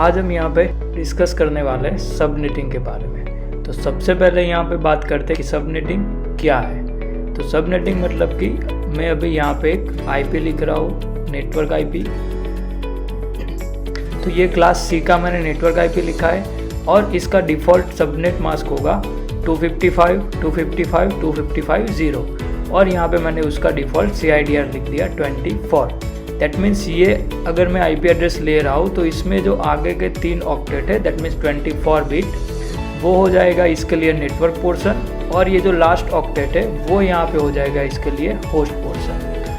आज हम यहाँ पे डिस्कस करने वाले हैं सबनेटिंग के बारे में। तो सबसे पहले यहाँ पे बात करते हैं कि सबनेटिंग क्या है। तो सबनेटिंग मतलब कि मैं अभी यहाँ पे एक आईपी लिख रहा हूँ, नेटवर्क आईपी। तो ये क्लास सी का मैंने नेटवर्क आईपी लिखा है और इसका डिफ़ॉल्ट सबनेट मास्क होगा 255.255.255.0 और यहाँ पे मैंने उसका डिफ़ॉल्ट CIDR लिख दिया 24। दैट मीन्स ये अगर मैं आईपी एड्रेस ले रहा हूँ तो इसमें जो आगे के 3 ऑक्टेट है दैट मीन्स 24 बिट वो हो जाएगा इसके लिए नेटवर्क पोर्शन, और ये जो लास्ट ऑक्टेट है वो यहाँ पे हो जाएगा इसके लिए होस्ट पोर्शन।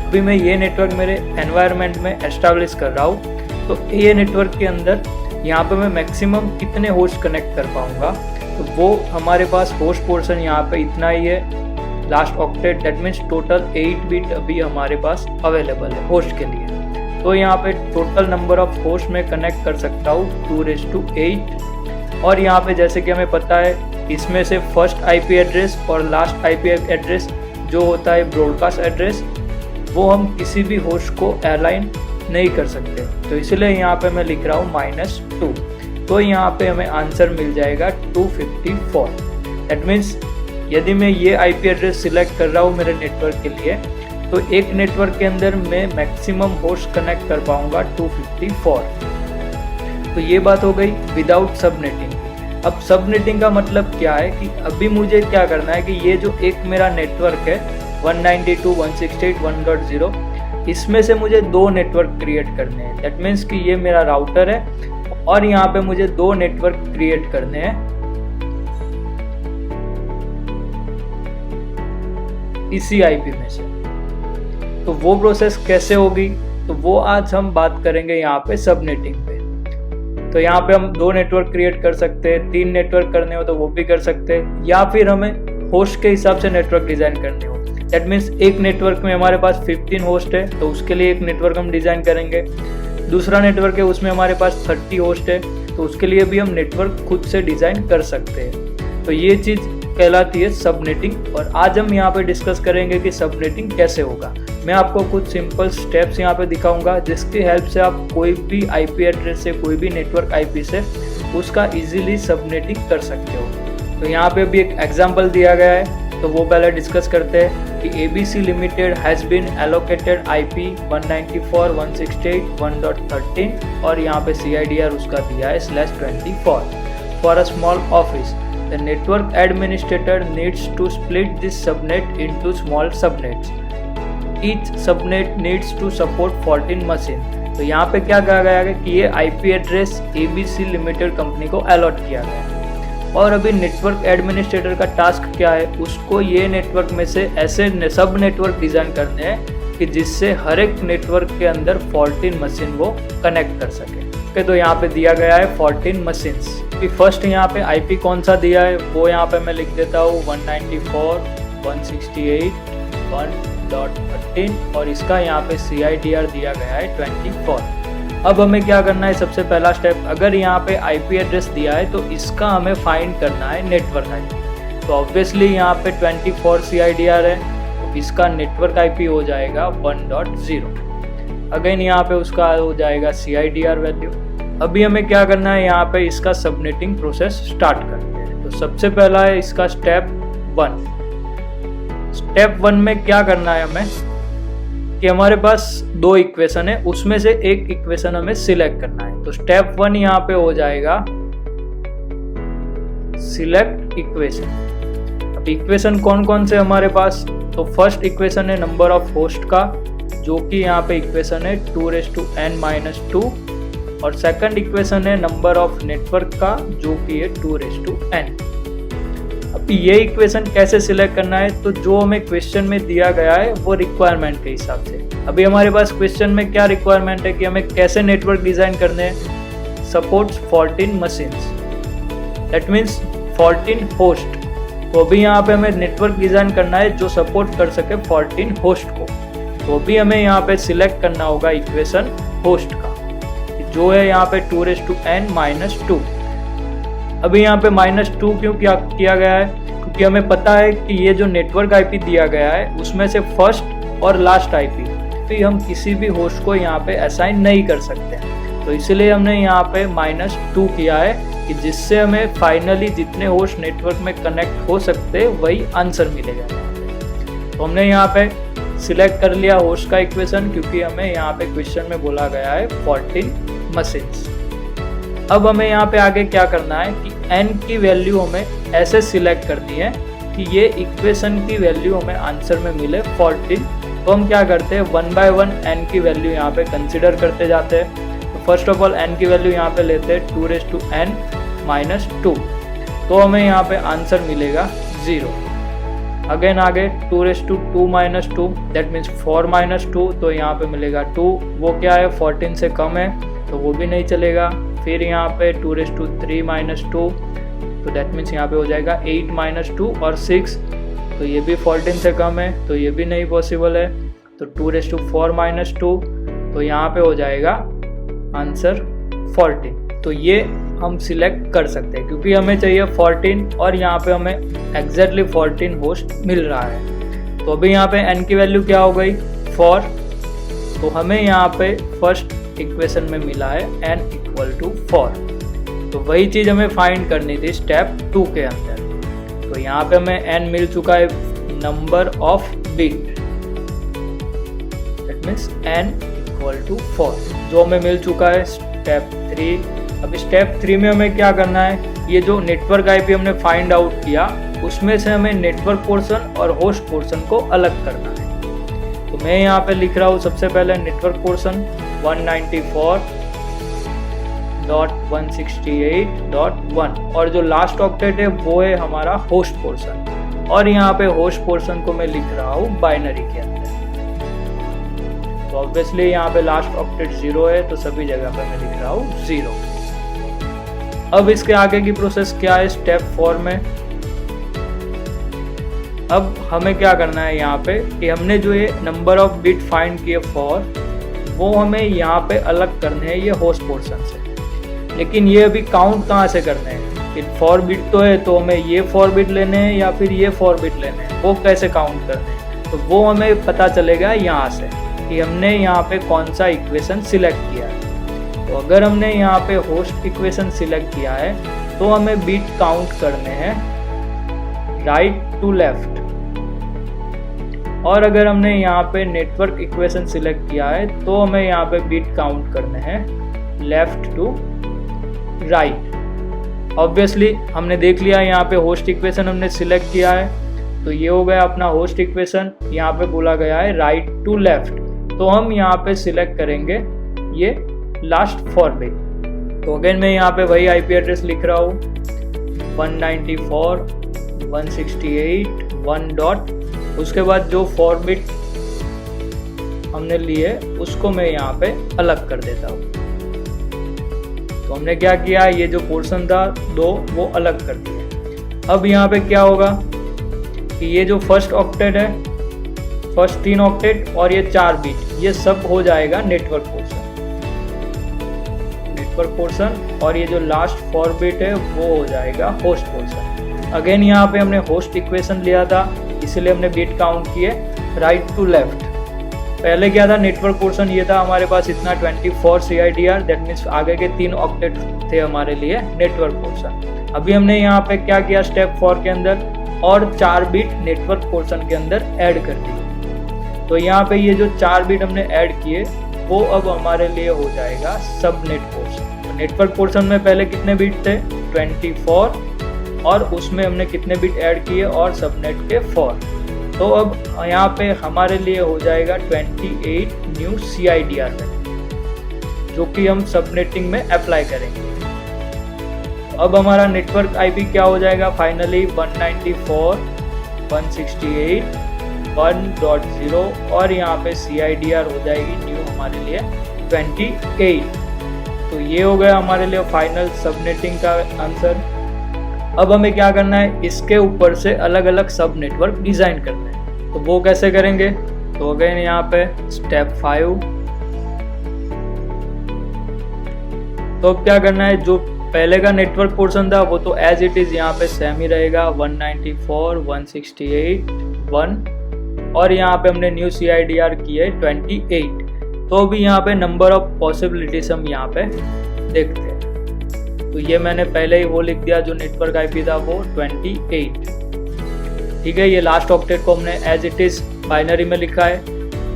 अभी मैं ये नेटवर्क मेरे एनवायरनमेंट में एस्टैब्लिश कर रहा हूँ, तो ये नेटवर्क के अंदर यहाँ पे मैं मैक्सिमम कितने होस्ट कनेक्ट कर पाऊँगा, तो वो हमारे पास होस्ट पोर्शन यहाँ पे इतना ही है, last octet that means total 8 bit अभी हमारे पास अवेलेबल है होस्ट के लिए। तो यहाँ पे टोटल नंबर ऑफ होस्ट में कनेक्ट कर सकता हूँ 2⁸ और यहाँ पे जैसे कि हमें पता है इसमें से फर्स्ट आईपी एड्रेस और लास्ट आईपी एड्रेस जो होता है ब्रॉडकास्ट एड्रेस, वो हम किसी भी होस्ट को अलाइन नहीं कर सकते, तो इसलिए यहाँ पे मैं लिख रहा हूँ -2। तो यहाँ पे हमें आंसर मिल जाएगा 254। दैट मीन्स यदि मैं ये आईपी एड्रेस सिलेक्ट कर रहा हूँ मेरे नेटवर्क के लिए, तो एक नेटवर्क के अंदर मैं मैक्सिमम होस्ट कनेक्ट कर पाऊँगा 254। तो ये बात हो गई विदाउट सबनेटिंग। अब सबनेटिंग का मतलब क्या है कि अभी मुझे क्या करना है कि ये जो एक मेरा नेटवर्क है 192.168.1.0, इसमें से मुझे 2 नेटवर्क क्रिएट करने हैं। दैट मीन्स कि ये मेरा राउटर है और यहाँ पे मुझे 2 नेटवर्क क्रिएट करने हैं इसी आईपी में से। तो वो प्रोसेस कैसे होगी, तो वो आज हम बात करेंगे यहाँ पे सबनेटिंग पे। तो यहाँ पे हम 2 नेटवर्क क्रिएट कर सकते हैं, 3 नेटवर्क करने हो तो वो भी कर सकते हैं, या फिर हमें होस्ट के हिसाब से नेटवर्क डिज़ाइन करने हो। दैट मीन्स एक नेटवर्क में हमारे पास 15 होस्ट है तो उसके लिए एक नेटवर्क हम डिज़ाइन करेंगे। दूसरा नेटवर्क है उसमें हमारे पास 30 होस्ट है तो उसके लिए भी हम नेटवर्क खुद से डिज़ाइन कर सकते हैं। तो ये चीज़ कहलाती है सबनेटिंग, और आज हम यहाँ पे डिस्कस करेंगे कि सबनेटिंग कैसे होगा। मैं आपको कुछ सिंपल स्टेप्स यहाँ पे दिखाऊंगा जिसकी हेल्प से आप कोई भी आईपी एड्रेस से, कोई भी नेटवर्क आईपी से उसका इजीली सबनेटिंग कर सकते हो। तो यहाँ पे भी एक एग्जांपल दिया गया है, तो वो पहले डिस्कस करते हैं कि ABC limited has been allocated IP 194.168.1.13 और यहाँ पे CIDR उसका दिया है /24 for a small office. The network administrator needs to split this subnet into small subnets. Each subnet needs to support 14 machine. तो यहाँ पे क्या कहा गया है कि ये IP address ABC limited company को अलॉट किया गया है, और अभी नेटवर्क एडमिनिस्ट्रेटर का टास्क क्या है, उसको ये नेटवर्क में से ऐसे सब नेटवर्क डिज़ाइन करने हैं कि जिससे हर एक नेटवर्क के अंदर 14 मशीन वो कनेक्ट कर सके। तो यहाँ पे दिया गया है 14 मशीन्स। फर्स्ट यहाँ पे आईपी कौन सा दिया है वो यहाँ पे मैं लिख देता हूँ 194.168.1.13 और इसका यहाँ पे CIDR दिया गया है 24। अब हमें क्या करना है, सबसे पहला स्टेप, अगर यहाँ पे आईपी एड्रेस दिया है तो इसका हमें फाइंड करना है नेटवर्क आईपी। तो ऑब्वियसली यहाँ पे 24 CIDR है तो इसका नेटवर्क आईपी हो जाएगा 1.0। अगेन यहाँ पे उसका हो जाएगा CIDR वैल्यू। अभी हमें क्या करना है, यहाँ पे इसका सबनेटिंग प्रोसेस स्टार्ट करते हैं। तो सबसे पहला है इसका स्टेप 1। स्टेप 1 में क्या करना है हमें कि हमारे पास 2 इक्वेशन है, उसमें से एक इक्वेशन हमें सिलेक्ट करना है। तो स्टेप 1 यहाँ पे हो जाएगा सिलेक्ट इक्वेशन। अब इक्वेशन कौन कौन से हमारे पास, तो फर्स्ट इक्वेशन है नंबर ऑफ होस्ट का, जो कि यहाँ पे इक्वेशन है 2⁻n-2, और सेकंड इक्वेशन है नंबर ऑफ नेटवर्क का, जो कि है 2⁻n। अब ये इक्वेशन कैसे सिलेक्ट करना है, तो जो हमें क्वेश्चन में दिया गया है वो रिक्वायरमेंट के हिसाब से। अभी हमारे पास क्वेश्चन में क्या रिक्वायरमेंट है कि हमें कैसे नेटवर्क डिजाइन करने हैं, supports 14 machines, that means 14 host. तो अभी यहाँ पे हमें नेटवर्क डिजाइन करना है जो सपोर्ट कर सके 14 होस्ट को। तो भी हमें यहाँ पे सिलेक्ट करना होगा इक्वेशन होस्ट का, जो है यहाँ पे 2⁻n-2। अभी यहाँ पे -2 क्यों किया गया है, क्योंकि हमें पता है कि ये जो नेटवर्क आईपी दिया गया है उसमें से फर्स्ट और लास्ट आईपी तो हम किसी भी होस्ट को यहाँ पे असाइन नहीं कर सकते। तो इसलिए हमने यहाँ पे -2 किया है कि जिससे हमें फाइनली जितने होस्ट नेटवर्क में कनेक्ट हो सकते हैं वही आंसर मिलेगा। तो हमने यहाँ पे सिलेक्ट कर लिया होस्ट का इक्वेशन, क्योंकि हमें यहाँ पे क्वेश्चन में बोला गया है 14 मशीन्स। अब हमें यहाँ पे आगे क्या करना है कि n की वैल्यू हमें ऐसे सिलेक्ट करनी है कि ये इक्वेशन की वैल्यू हमें आंसर में मिले 14। तो हम क्या करते हैं, 1 बाय 1 n की वैल्यू यहाँ पे कंसिडर करते जाते हैं। तो फर्स्ट ऑफ ऑल n की वैल्यू यहाँ पे लेते हैं 2n-2, तो हमें यहाँ पे आंसर मिलेगा 0। अगेन आगे 2 दैट मीन्स 4-2, तो यहाँ पे मिलेगा 2, वो क्या है 14 से कम है तो वो भी नहीं चलेगा। फिर यहाँ पे 2 तो दैट मीन्स यहाँ पे हो जाएगा 8-2 और 6, तो ये भी 14 से कम है तो ये भी नहीं पॉसिबल है। तो 2 तो यहाँ पे हो जाएगा आंसर 14। तो ये हम सिलेक्ट कर सकते हैं क्योंकि हमें चाहिए 14 और यहाँ पे हमें एग्जैक्टली 14 होस्ट मिल रहा है। तो अभी यहाँ पे n की वैल्यू क्या हो गई 4, तो हमें यहाँ पे फर्स्ट इक्वेशन में मिला है n = 4। तो वही चीज़ हमें फाइंड करनी थी स्टेप 2 के अंदर। तो यहाँ पे हमें n मिल चुका है number of bit, that means n = 4 जो हमें मिल चुका है स्टेप 3। अब स्टेप 3 में हमें क्या करना है, ये जो नेटवर्क आईपी हमने फाइंड आउट किया उसमें से हमें नेटवर्क पोर्शन और होस्ट पोर्शन को अलग करना है। तो मैं यहाँ पे लिख रहा हूँ सबसे पहले नेटवर्क पोर्शन 194.168.1 और जो लास्ट ऑक्टेट है वो है हमारा होस्ट पोर्शन, और यहाँ पे होस्ट पोर्शन को मैं लिख रहा हूँ बाइनरी के अंदर। तो ऑब्वियसली यहाँ पे लास्ट ऑक्टेट 0 है तो सभी जगह पे मैं लिख रहा हूँ 0। अब इसके आगे की प्रोसेस क्या है स्टेप 4 में। अब हमें क्या करना है यहाँ पे कि हमने जो ये नंबर ऑफ बिट फाइंड किए 4 वो हमें यहाँ पे अलग करने हैं ये होस्ट पोर्शन से। लेकिन ये अभी काउंट कहाँ से करने हैं कि 4 बिट तो है तो हमें ये 4 बिट लेने हैं या फिर ये 4 बिट लेने हैं, वो कैसे काउंट करने हैं तो वो हमें पता चलेगा यहाँ से कि हमने यहाँ पे कौन सा इक्वेशन सिलेक्ट किया है। तो अगर हमने यहाँ पे होस्ट इक्वेशन सिलेक्ट किया है तो हमें बिट काउंट करने हैं राइट टू लेफ्ट, और अगर हमने यहाँ पे नेटवर्क इक्वेशन सिलेक्ट किया है तो हमें यहाँ पे बिट काउंट करने हैं लेफ्ट टू राइट। ऑब्वियसली हमने देख लिया यहाँ पे होस्ट इक्वेशन हमने सिलेक्ट किया है, तो ये हो गया अपना होस्ट इक्वेशन। यहाँ पे बोला गया है राइट टू लेफ्ट, तो हम यहाँ पे सिलेक्ट करेंगे ये लास्ट 4 बिट। तो अगेन मैं यहाँ पे वही आईपी एड्रेस लिख रहा हूँ 194.168.1. उसके बाद जो 4 बिट हमने लिए उसको मैं यहाँ पे अलग कर देता हूँ। तो हमने क्या किया, ये जो पोर्शन था 2 वो अलग कर दिया। अब यहाँ पे क्या होगा कि ये जो फर्स्ट ऑक्टेट है, फर्स्ट 3 ऑक्टेट और ये 4 बिट, ये सब हो जाएगा नेटवर्क पोर्शन, और ये जो लास्ट 4 बिट है वो हो जाएगा होस्ट पोर्शन। अगेन यहाँ पे हमने होस्ट इक्वेशन लिया था इसलिए हमने बिट काउंट किए राइट टू लेफ्ट। पहले क्या था, नेटवर्क पोर्शन ये था हमारे पास इतना 24 CIDR, दैट मीन्स आगे के 3 ऑक्टेट थे हमारे लिए नेटवर्क पोर्शन। अभी हमने यहाँ पे क्या किया स्टेप 4 के अंदर, और 4 बिट नेटवर्क पोर्शन के अंदर ऐड कर दिए। तो यहाँ पे ये जो 4 बिट हमने ऐड किए वो अब हमारे लिए हो जाएगा सबनेट पोर्शन। तो नेटवर्क पोर्शन में पहले कितने बिट थे 24, और उसमें हमने कितने बिट ऐड किए और सबनेट के 4। तो अब यहाँ पे हमारे लिए हो जाएगा 28 न्यू CIDR जो कि हम सबनेटिंग में अप्लाई करेंगे। अब हमारा नेटवर्क आईपी क्या हो जाएगा फाइनली 194.168.1.0, और यहाँ पे CIDR हो जाएगी न्यू हमारे लिए 28। तो ये हो गया हमारे लिए फाइनल सबनेटिंग का आंसर। अब हमें क्या करना है, इसके ऊपर से अलग अलग सब नेटवर्क डिजाइन करना है। तो वो कैसे करेंगे, तो अगेन यहाँ पे स्टेप 5। तो अब क्या करना है, जो पहले का नेटवर्क पोर्शन था वो तो एज इट इज यहाँ पे सेम ही रहेगा 194.168.1, और यहाँ पे हमने न्यू CIDR की है 28। तो अभी यहाँ पे नंबर ऑफ पॉसिबिलिटीज हम यहाँ पे देखते हैं। तो ये मैंने पहले ही वो लिख दिया, जो नेटवर्क आईपी था वो 28। ठीक है, ये लास्ट ऑक्टेट को हमने एज इट इज बाइनरी में लिखा है।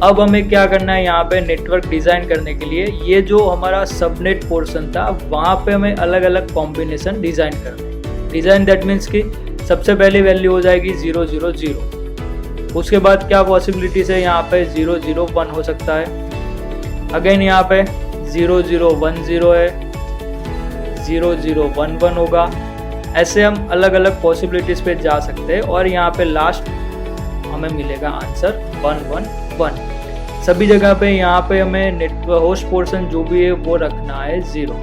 अब हमें क्या करना है, यहाँ पे नेटवर्क डिज़ाइन करने के लिए ये जो हमारा सबनेट पोर्शन था वहाँ पे हमें अलग अलग कॉम्बिनेशन डिज़ाइन करना है। डिज़ाइन दैट मीन्स कि सबसे पहली वैल्यू हो जाएगी 000, उसके बाद क्या पॉसिबिलिटीज है, यहाँ पे 001 हो सकता है, अगेन यहाँ पे 0010 है, 0011 होगा। ऐसे हम अलग अलग पॉसिबिलिटीज पे जा सकते हैं और यहाँ पे लास्ट हमें मिलेगा आंसर 111। सभी जगह पे यहाँ पे हमें नेटवर्क होस्ट पोर्शन जो भी है वो रखना है 0।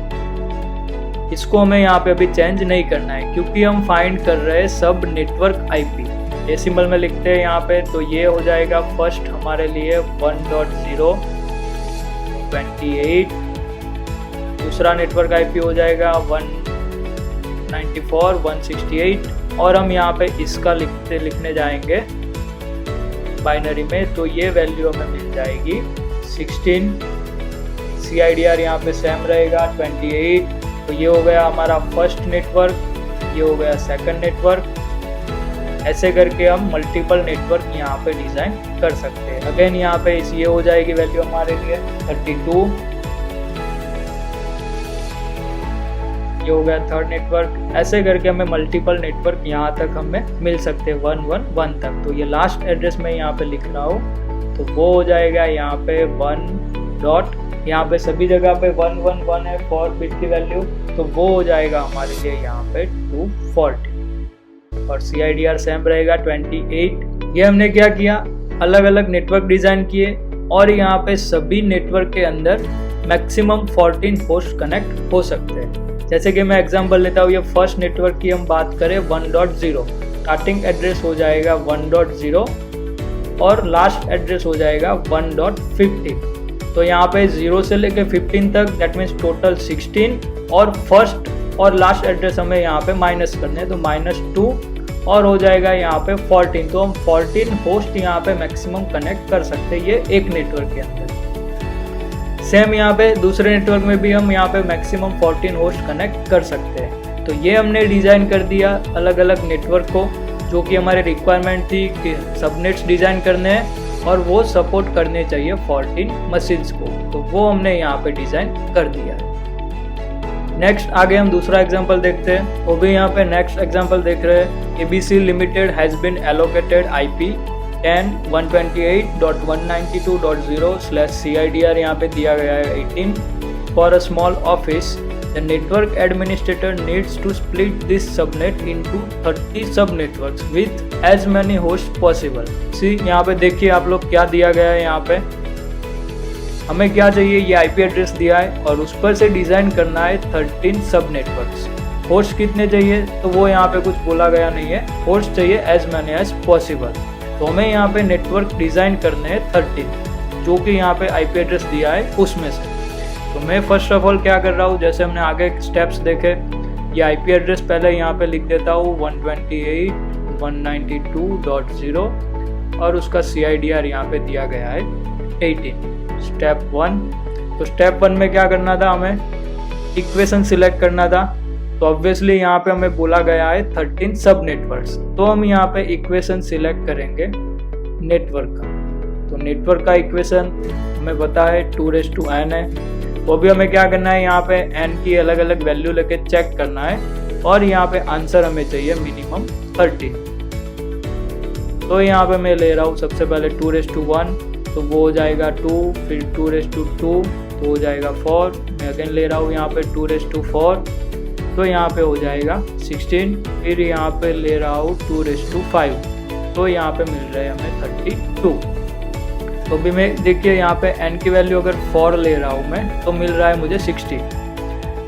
इसको हमें यहाँ पे अभी चेंज नहीं करना है क्योंकि हम फाइंड कर रहे हैं सब नेटवर्क आईपी। ये सिंबल में लिखते हैं यहाँ पे, तो ये हो जाएगा फर्स्ट हमारे लिए 1.0.28, दूसरा नेटवर्क आईपी हो जाएगा 194.168 और हम यहाँ पे इसका लिखने जाएंगे बाइनरी में, तो ये वैल्यू हमें मिल जाएगी 16। CIDR यहाँ पे सेम रहेगा 28। तो ये हो गया हमारा फर्स्ट नेटवर्क, ये हो गया सेकंड नेटवर्क। ऐसे करके हम मल्टीपल नेटवर्क यहाँ पे डिज़ाइन कर सकते हैं। अगेन यहाँ पे ये हो जाएगी वैल्यू हमारे लिए 32। ये हो गया थर्ड नेटवर्क। ऐसे करके हमें मल्टीपल नेटवर्क यहाँ तक हमें मिल सकते हैं 111 तक। तो ये लास्ट एड्रेस में यहाँ पे लिख रहा हूँ, तो वो हो जाएगा यहाँ पे 1. यहाँ पे सभी जगह पे 111 है फॉर बिट की वैल्यू, तो वो हो जाएगा हमारे लिए यहाँ पे 240 और CIDR सेम रहेगा 28। ये हमने क्या किया, अलग अलग नेटवर्क डिज़ाइन किए और यहाँ पे सभी नेटवर्क के अंदर मैक्सिमम 14 होस्ट कनेक्ट हो सकते हैं। जैसे कि मैं एग्जांपल लेता हूँ, ये फर्स्ट नेटवर्क की हम बात करें 1.0, स्टार्टिंग एड्रेस हो जाएगा 1.0 और लास्ट एड्रेस हो जाएगा 1.15। तो यहाँ पे 0 से लेके 15 तक, दैट मीन्स टोटल 16 और फर्स्ट और लास्ट एड्रेस हमें यहाँ पे माइनस करने हैं, तो -2 और हो जाएगा यहाँ पे 14। तो हम 14 होस्ट यहाँ पे मैक्सिमम कनेक्ट कर सकते हैं ये एक नेटवर्क के अंदर। सेम यहाँ पे दूसरे नेटवर्क में भी हम यहाँ पे मैक्सिमम 14 होस्ट कनेक्ट कर सकते हैं। तो ये हमने डिज़ाइन कर दिया अलग अलग नेटवर्क को, जो कि हमारे रिक्वायरमेंट थी कि सबनेट्स डिज़ाइन करने हैं और वो सपोर्ट करने चाहिए 14 मशीन्स को, तो वो हमने यहाँ पे डिज़ाइन कर दिया। नेक्स्ट आगे हम दूसरा एग्जांपल देखते हैं। वो भी यहाँ पे नेक्स्ट एग्जांपल देख रहे हैं। ABC limited has been allocated IP 10.128.192.0/CIDR यहाँ पे दिया गया है 18 for a small office. The network administrator needs to split this subnet into 30 subnetworks with as many hosts possible. See यहाँ पे देखिए आप लोग क्या दिया गया है। यहाँ पे हमें क्या चाहिए, ये IP एड्रेस दिया है और उस पर से डिज़ाइन करना है 13 सब नेटवर्क्स। होस्ट कितने चाहिए, तो वो यहाँ पे कुछ बोला गया नहीं है। होस्ट चाहिए as many as possible। तो हमें यहाँ पे नेटवर्क डिज़ाइन करने हैं 13, जो कि यहाँ पे IP एड्रेस दिया है उसमें से। तो मैं फर्स्ट ऑफ ऑल क्या कर रहा हूँ, जैसे हमने आगे स्टेप्स देखे, ये IP एड्रेस पहले यहाँ पे लिख देता हूँ 128.192.0 और उसका CIDR यहाँ पे दिया गया है 18। स्टेप 1, तो स्टेप 1 में क्या करना था, हमें इक्वेशन सिलेक्ट करना था। तो ऑब्वियसली यहाँ पे हमें बोला गया है 13 सब नेटवर्क्स, तो हम यहाँ पे इक्वेशन सिलेक्ट करेंगे नेटवर्क का। तो नेटवर्क का इक्वेशन हमें पता है 2n है। वो भी हमें क्या करना है, यहाँ पे n की अलग अलग वैल्यू लेके चेक करना है और यहाँ पे आंसर हमें चाहिए मिनिमम 30। तो यहाँ पे मैं ले रहा हूँ सबसे पहले 2:1, तो वो हो जाएगा 2, फिर 2:2 तो हो जाएगा 4। मैं अगेन ले रहा हूँ यहाँ पे 2:4, तो यहाँ पे हो जाएगा 16। फिर यहाँ पे ले रहा हूँ 2:5, तो यहाँ पे मिल रहा है हमें 32। तो भी मैं देखिए यहाँ पे n की वैल्यू अगर 4 ले रहा हूँ मैं, तो मिल रहा है मुझे 60।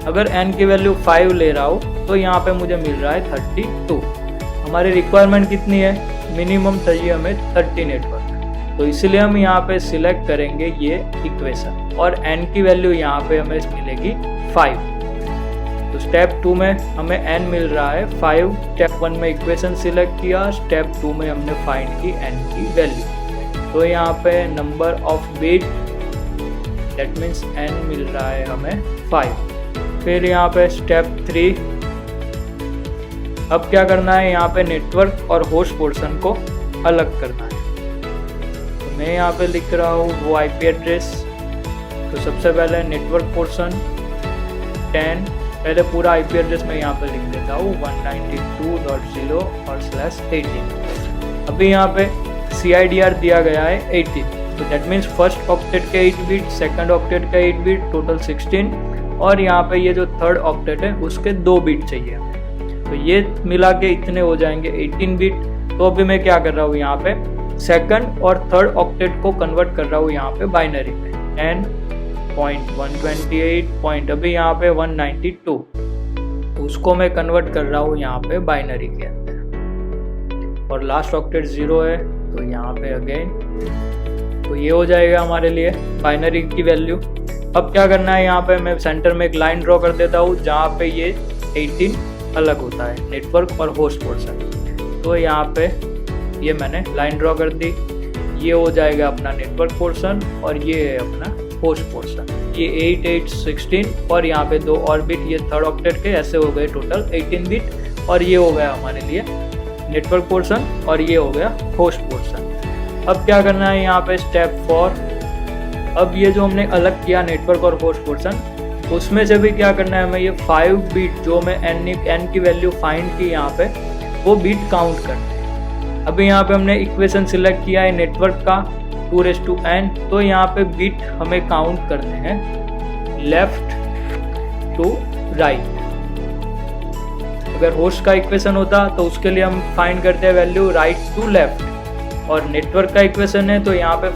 अगर n की वैल्यू 5 ले रहा हूँ तो यहाँ पे मुझे मिल रहा है 32। हमारी रिक्वायरमेंट कितनी है, मिनिमम चाहिए हमें 30 नेटवर्क। तो इसलिए हम यहाँ पे सिलेक्ट करेंगे ये इक्वेशन और n की वैल्यू यहाँ पे हमें मिलेगी 5। तो स्टेप 2 में हमें n मिल रहा है 5। स्टेप 1 में इक्वेशन सिलेक्ट किया, स्टेप 2 में हमने फाइंड की n की वैल्यू। तो यहाँ पे number of bit that means n मिल रहा है हमें 5। फिर यहाँ पे स्टेप 3, अब क्या करना है, यहाँ पे नेटवर्क और होस्ट पोर्शन को अलग करना है। तो मैं यहाँ पे लिख रहा हूँ वो IP एड्रेस। तो सबसे पहले नेटवर्क पोर्शन 10, पहले पूरा IP एड्रेस मैं यहाँ पे लिख देता हूँ 192.0 और /18। अभी यहाँ पे CIDR दिया गया है 18, तो दैट मीन्स फर्स्ट ऑक्टेट के 8 बिट, सेकंड ऑक्टेट का 8 बिट, टोटल 16, और यहाँ पे ये जो थर्ड ऑक्टेट है उसके 2 बिट चाहिए हमें। तो ये मिला के इतने हो जाएंगे 18 बिट। तो अभी मैं क्या कर रहा हूँ, यहाँ पे सेकंड और थर्ड ऑक्टेट को कन्वर्ट कर रहा हूँ यहाँ पे बाइनरी में 10.128. अभी यहाँ पे 192, उसको मैं कन्वर्ट कर रहा हूँ यहाँ पे बाइनरी के अंदर, और लास्ट ऑक्टेट 0 है तो यहाँ पे अगेन, तो ये हो जाएगा हमारे लिए बाइनरी की वैल्यू। अब क्या करना है, यहाँ पे मैं सेंटर में एक लाइन ड्रॉ कर देता हूँ जहाँ पे ये 18 अलग होता है, नेटवर्क और होस्ट पोर्शन। तो यहाँ पे ये मैंने लाइन ड्रॉ कर दी, ये हो जाएगा अपना नेटवर्क पोर्शन और ये है अपना होस्ट पोर्शन। ये 8, 8, 16 और यहाँ पे 2 और बिट, ये थर्ड ऑक्टेट के, ऐसे हो गए टोटल 18 बिट। और ये हो गया हमारे लिए नेटवर्क पोर्शन और ये हो गया होस्ट पोर्शन। अब क्या करना है, यहाँ पे स्टेप 4, अब ये जो हमने अलग किया नेटवर्क और होस्ट पोर्शन, उसमें से भी क्या करना है हमें, ये 5 बिट जो मैं n की वैल्यू फाइंड की यहाँ पे, वो बिट काउंट करना है। अभी यहाँ पे हमने इक्वेशन सिलेक्ट किया है नेटवर्क का 2n, तो यहाँ पे बिट हमें काउंट करने हैं लेफ्ट टू राइट। अगर होस्ट का इक्वेशन होता तो उसके लिए हम फाइंड करते हैं वैल्यू राइट टू लेफ्ट, और नेटवर्क का इक्वेशन है तो यहाँ पे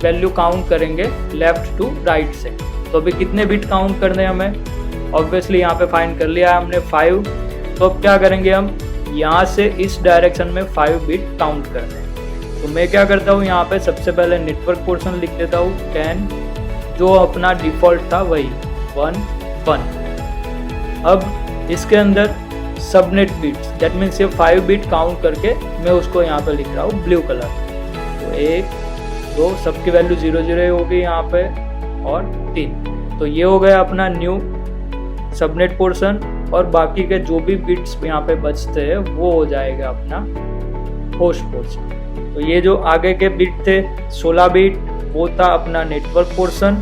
वैल्यू काउंट करेंगे लेफ्ट टू राइट से। तो अभी कितने बिट काउंट करने हैं हमें, ऑब्वियसली यहाँ पे फाइंड कर लिया है हमने 5। तो अब क्या करेंगे, हम यहाँ से इस डायरेक्शन में 5 बिट काउंट करते हैं। तो मैं क्या करता हूँ, यहाँ पे सबसे पहले नेटवर्क पोर्शन लिख देता हूँ 10, जो अपना डिफ़ॉल्ट था वही 1, 1। अब इसके अंदर सबनेट बिट्स, दैट मीन्स ये 5 बिट काउंट करके मैं उसको यहाँ पे लिख रहा हूँ ब्लू कलर। तो 1, 2, सबकी वैल्यू 0, 0 होगी यहाँ पे, और 3। तो ये हो गया अपना न्यू सबनेट पोर्शन, और बाकी के जो भी बिट्स यहाँ पे बचते हैं वो हो जाएगा अपना होस्ट पोर्शन। तो ये जो आगे के बिट थे 16 बिट, वो था अपना नेटवर्क पोर्शन।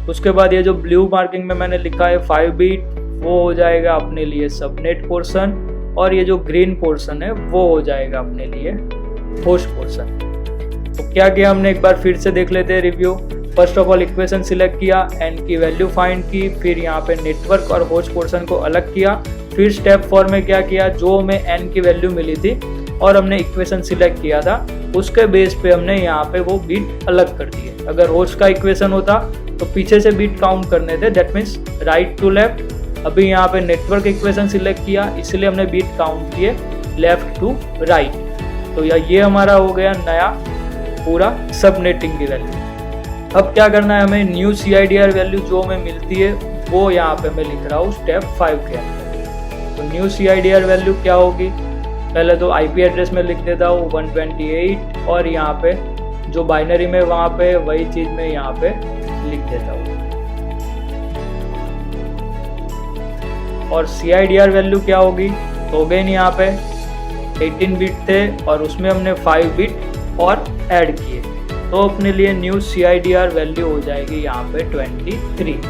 उसके बाद ये जो ब्लू मार्किंग में मैंने लिखा है 5 बिट, वो हो जाएगा अपने लिए सबनेट पोर्शन, और ये जो ग्रीन पोर्शन है वो हो जाएगा अपने लिए होस्ट पोर्शन। तो क्या किया हमने, एक बार फिर से देख लेते हैं review. First of all equation select किया, n की वैल्यू फाइंड की, फिर यहाँ पे नेटवर्क और होस्ट पोर्शन को अलग किया। फिर स्टेप 4 में क्या किया, जो हमें n की वैल्यू मिली थी और हमने इक्वेशन सिलेक्ट किया था, उसके बेस पे हमने यहाँ पे वो बिट अलग कर दिए। अगर होस्ट का इक्वेशन होता तो पीछे से बिट काउंट करने थे, that means right to left. अभी यहाँ पे नेटवर्क इक्वेशन सिलेक्ट किया, इसलिए हमने बिट काउंट किए लेफ्ट टू राइट। तो ये हमारा हो गया नया पूरा सबनेटिंग की वैल्यू। अब क्या करना है हमें, न्यू CIDR वैल्यू जो हमें मिलती है वो यहाँ पे मैं लिख रहा हूँ स्टेप 5 के अंदर। तो न्यू CIDR वैल्यू क्या होगी, पहले तो IP एड्रेस में लिख देता हूँ 128, और यहाँ पे जो बाइनरी में वहाँ पे वही चीज़ मैं यहाँ पे लिख देता हूँ। और CIDR वैल्यू क्या होगी, तो अगेन यहाँ पे 18 बिट थे और उसमें हमने 5 बिट और ऐड किए, तो अपने लिए न्यू CIDR वैल्यू हो जाएगी यहाँ पे 23।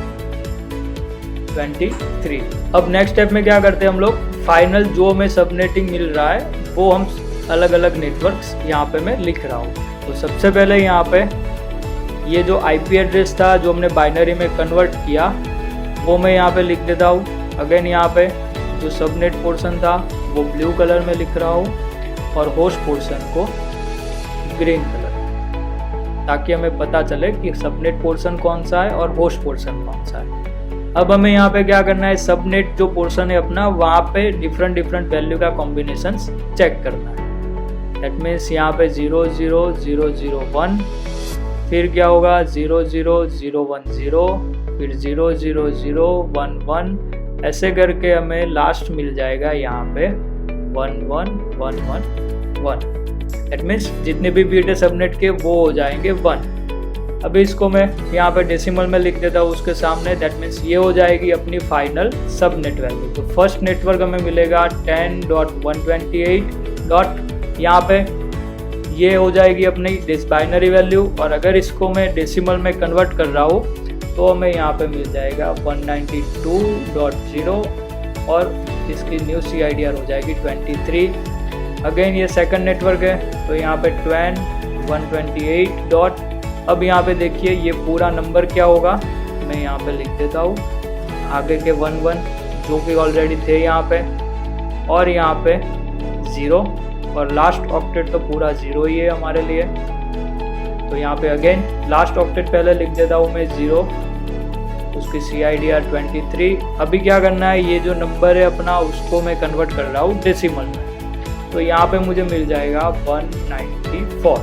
अब नेक्स्ट स्टेप में क्या करते हैं हम लोग, फाइनल जो हमें सबनेटिंग मिल रहा है वो हम अलग अलग नेटवर्क्स यहाँ पे मैं लिख रहा हूँ। तो सबसे पहले यहाँ पे ये जो IP एड्रेस था जो हमने बाइनरी में कन्वर्ट किया, वो मैं यहाँ पे लिख देता हूँ। अगेन यहाँ पे जो सबनेट पोर्शन था वो ब्लू कलर में लिख रहा हूँ, और होस्ट पोर्शन को ग्रीन कलर, ताकि हमें पता चले कि सबनेट पोर्शन कौन सा है और होस्ट पोर्शन कौन सा है। अब हमें यहाँ पे क्या करना है, सबनेट जो पोर्शन है अपना, वहाँ पे डिफरेंट वैल्यू का कॉम्बिनेशंस चेक करना है। दैट मीन्स यहाँ पे 0, 0, 0, 0, 1, फिर क्या होगा 0, 0, 0, 1, 0, फिर 0, 0, 0, 1, 1, ऐसे करके हमें लास्ट मिल जाएगा यहाँ पे 1, 1, 1, 1, 1। दैट मीन्स जितने भी बिट है सबनेट के वो हो जाएंगे 1। अभी इसको मैं यहाँ पे डेसिमल में लिख देता हूँ उसके सामने, दैट मीन्स ये हो जाएगी अपनी फाइनल सबनेट वैल्यू। तो फर्स्ट नेटवर्क हमें मिलेगा 10.128. यहाँ पे ये हो जाएगी अपनी बाइनरी वैल्यू, और अगर इसको मैं डेसिमल में कन्वर्ट कर रहा हूँ तो हमें यहाँ पे मिल जाएगा 192.0 और इसकी न्यू CIDR हो जाएगी 23. अगेन ये सेकंड नेटवर्क है, तो यहाँ पे 128. अब यहाँ पे देखिए ये पूरा नंबर क्या होगा, मैं यहाँ पे लिख देता हूँ आगे के 11 जो कि ऑलरेडी थे यहाँ पे, और यहाँ पे 0, और लास्ट ऑक्टेट तो पूरा 0 ही है हमारे लिए। तो यहाँ पे अगेन लास्ट ऑक्टेट पहले लिख देता हूँ मैं 0, उसकी CIDR 23. अभी क्या करना है, ये जो नंबर है अपना उसको मैं कन्वर्ट कर रहा हूँ डेसिमल में, तो यहाँ पे मुझे मिल जाएगा 194.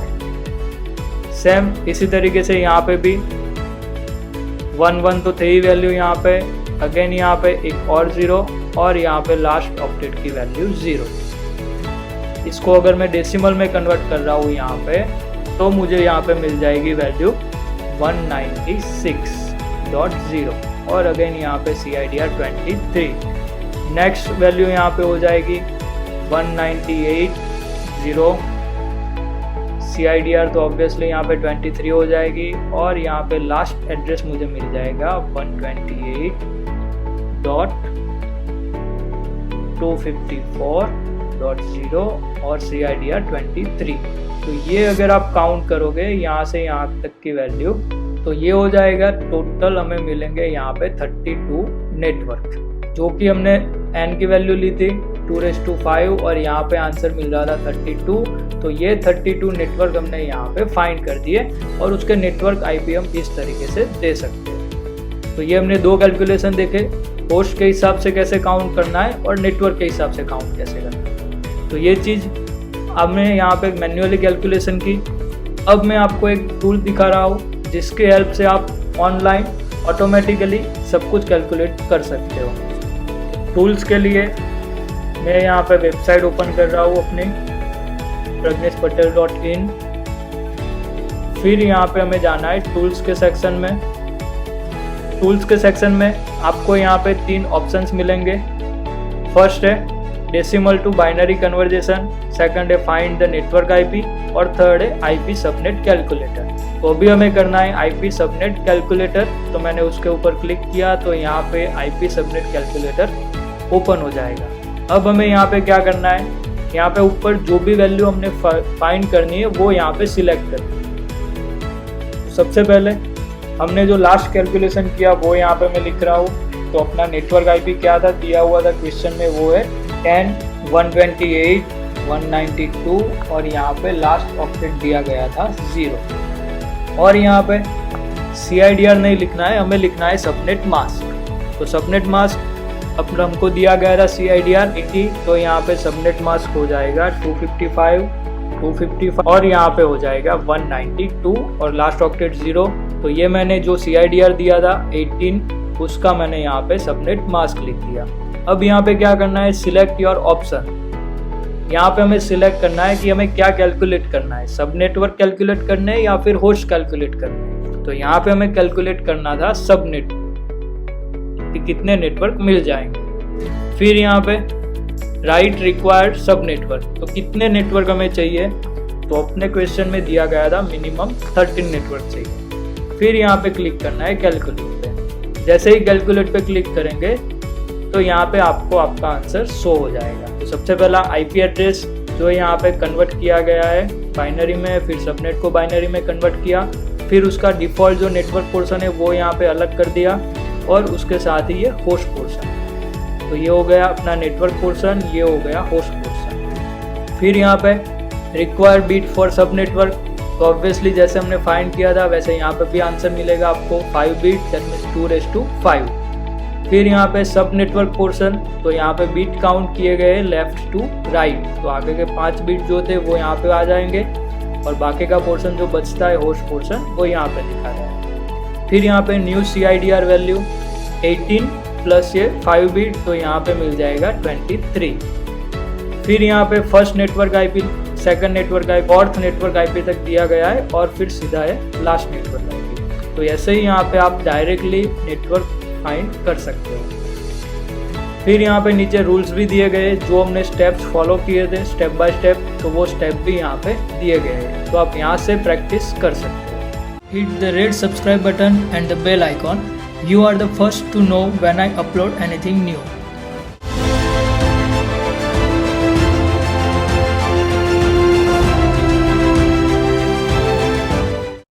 सेम इसी तरीके से यहाँ पे भी 11 तो थे ही वैल्यू यहाँ पे, अगेन यहाँ पे एक और 0, और यहाँ पे लास्ट ऑक्टेट की वैल्यू 0. इसको अगर मैं डेसिमल में कन्वर्ट कर रहा हूँ यहाँ पे, तो मुझे यहाँ पे मिल जाएगी वैल्यू 196.0, और अगेन यहाँ पे CIDR 23. नेक्स्ट वैल्यू यहाँ पे हो जाएगी 198.0, CIDR तो ऑब्वियसली यहाँ पे 23 हो जाएगी, और यहाँ पे लास्ट एड्रेस मुझे मिल जाएगा 128.254.0 और CIDR 23. तो ये अगर आप काउंट करोगे यहाँ से यहाँ तक की वैल्यू, तो ये हो जाएगा टोटल हमें मिलेंगे यहाँ पे 32 नेटवर्क, जो कि हमने n की वैल्यू ली थी 2⁵ और यहाँ पे आंसर मिल रहा था 32. तो ये 32 नेटवर्क हमने यहाँ पे फाइंड कर दिए, और उसके नेटवर्क IP हम इस तरीके से दे सकते हैं। तो ये हमने 2 कैलकुलेशन देखे, होस्ट के हिसाब से कैसे काउंट करना है और नेटवर्क के हिसाब से काउंट कैसे करना है। तो ये चीज़ हमने यहाँ पे मैन्युअली कैलकुलेशन की। अब मैं आपको एक टूल दिखा रहा हूँ जिसके हेल्प से आप ऑनलाइन ऑटोमेटिकली सब कुछ कैलकुलेट कर सकते हो। टूल्स के लिए मैं यहाँ पे वेबसाइट ओपन कर रहा हूँ अपनी pragnespatel.in। फिर यहाँ पे हमें जाना है टूल्स के सेक्शन में। टूल्स के सेक्शन में आपको यहाँ पे 3 ऑप्शंस मिलेंगे। फर्स्ट है decimal to binary conversion, second है फाइंड द नेटवर्क IP, और थर्ड है IP सबनेट कैलकुलेटर। तो अभी हमें करना है IP सबनेट कैलकुलेटर। तो मैंने उसके ऊपर क्लिक किया तो यहाँ पे IP सबनेट कैलकुलेटर ओपन हो जाएगा। अब हमें यहाँ पे क्या करना है, यहाँ पे ऊपर जो भी वैल्यू हमने फाइंड करनी है वो यहाँ पे सिलेक्ट करनी है। तो सबसे पहले हमने जो लास्ट कैलकुलेशन किया वो यहाँ पे मैं लिख रहा हूँ। तो अपना नेटवर्क IP क्या था, दिया हुआ था क्वेश्चन में, वो है 10.128.192 और यहाँ पे लास्ट ऑक्टेट दिया गया था 0। और यहाँ पे CIDR नहीं लिखना है, हमें लिखना है सबनेट मास्क। तो सबनेट मास्क अपना हमको दिया गया था CIDR 80, तो यहाँ पे सबनेट मास्क हो जाएगा 255 और यहाँ पे हो जाएगा 192 और लास्ट ऑक्टेट 0। तो ये मैंने जो CIDR दिया था 18, उसका मैंने यहाँ पे सबनेट मास्क लिख दिया। अब यहाँ पे क्या करना है, सिलेक्ट योर ऑप्शन। यहाँ पे हमें सिलेक्ट करना है कि हमें क्या कैलकुलेट करना है, सब नेटवर्क कैलकुलेट करने हैं या फिर होस्ट कैलकुलेट करने हैं। तो यहाँ पे हमें कैलकुलेट करना था सब नेटवर्क कि कितने नेटवर्क मिल जाएंगे। फिर यहाँ पे राइट रिक्वायर्ड सब नेटवर्क, तो कितने नेटवर्क हमें चाहिए। तो अपने क्वेश्चन में दिया गया था मिनिमम 13 नेटवर्क चाहिए। फिर यहाँ पे क्लिक करना है कैलकुलेट पे। जैसे ही कैलकुलेट पे क्लिक करेंगे तो यहाँ पे आपको आपका आंसर शो हो जाएगा। तो सबसे पहला IP एड्रेस जो यहाँ पे कन्वर्ट किया गया है बाइनरी में, फिर सबनेट को बाइनरी में कन्वर्ट किया, फिर उसका डिफ़ॉल्ट जो नेटवर्क पोर्शन है वो यहाँ पे अलग कर दिया, और उसके साथ ही ये होस्ट पोर्शन। तो ये हो गया अपना नेटवर्क पोर्शन, ये हो गया होस्ट पोर्शन। फिर यहाँ पे रिक्वायर्ड बिट फॉर सब नेटवर्क, तो ऑब्वियसली जैसे हमने फाइंड किया था वैसे यहाँ पे भी आंसर मिलेगा आपको 5 बिट, दैट मीन्स 2⁵5। फिर यहाँ पे सब नेटवर्क पोर्शन, तो यहाँ पे बीट काउंट किए गए लेफ्ट टू राइट, तो आगे के 5 बीट जो थे वो यहाँ पे आ जाएंगे, और बाकी का पोर्शन जो बचता है होस्ट पोर्शन वो यहाँ पे लिखा है। फिर यहाँ पे न्यू CIDR वैल्यू 18 प्लस ये 5 बीट, तो यहाँ पे मिल जाएगा 23। फिर यहाँ पे first network IP, second network IP, fourth network IP तक दिया गया है, और फिर सीधा है लास्ट नेटवर्क IP। तो ऐसे ही यहाँ पे आप डायरेक्टली नेटवर्क फाइंड कर सकते हो। फिर यहाँ पे नीचे रूल्स भी दिए गए, जो हमने स्टेप्स फॉलो किए थे स्टेप बाय स्टेप, तो वो स्टेप भी यहाँ पे दिए गए हैं, तो आप यहाँ से प्रैक्टिस कर सकते हो। Hit the red subscribe button and the bell icon. You are the first to know when I upload anything new.